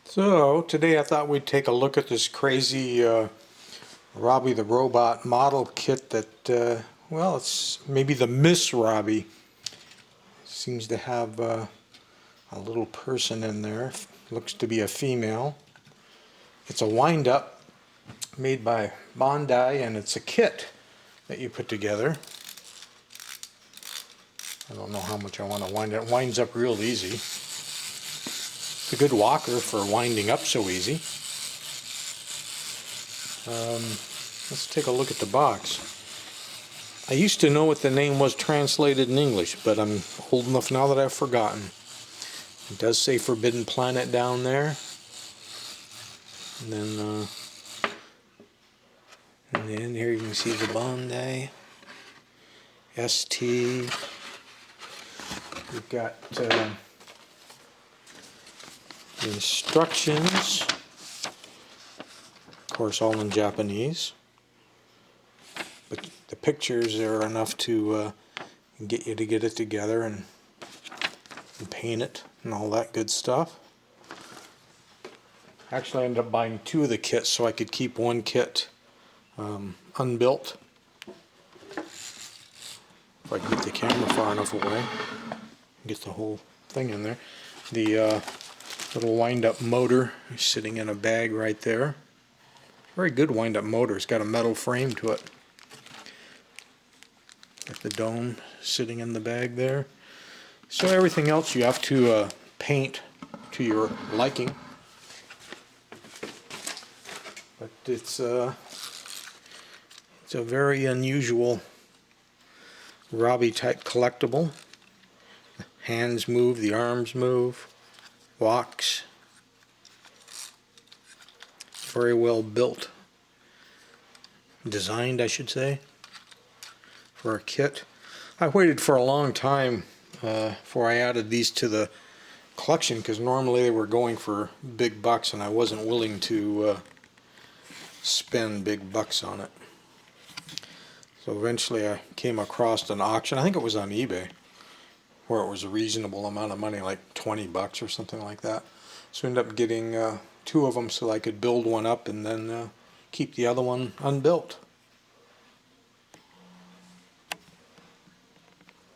So today I thought we'd take a look at this crazy Robby the Robot model kit that, well, it's maybe the Miss Robby. Seems to have a little person in there. Looks to be a female. It's a wind-up made by Bandai, and it's a kit that you put together. I don't know how much I want to wind it. It winds up real easy. It's a good walker for winding up so easy. Let's take a look at the box. I used to know what the name was translated in English, but I'm old enough now that I've forgotten. It does say Forbidden Planet down there. And then here you can see the Bandai, ST. We've got the instructions, of course all in Japanese, but the pictures are enough to get you to get it together and paint it and all that good stuff. Actually I ended up buying two of the kits so I could keep one kit unbuilt. If I can get the camera far enough away, get the whole thing in there. The little wind-up motor is sitting in a bag right there. Very good wind-up motor. It's got a metal frame to it. Got the dome sitting in the bag there. So everything else you have to paint to your liking. But it's a very unusual Robby type collectible. The hands move, the arms move, walks. Very well built, designed I should say, for a kit. I waited for a long time before I added these to the collection, because normally they were going for big bucks and I wasn't willing to spend big bucks on it. So eventually I came across an auction, I think it was on eBay, where it was a reasonable amount of money, like 20 bucks or something like that. So I ended up getting two of them so I could build one up and then keep the other one unbuilt.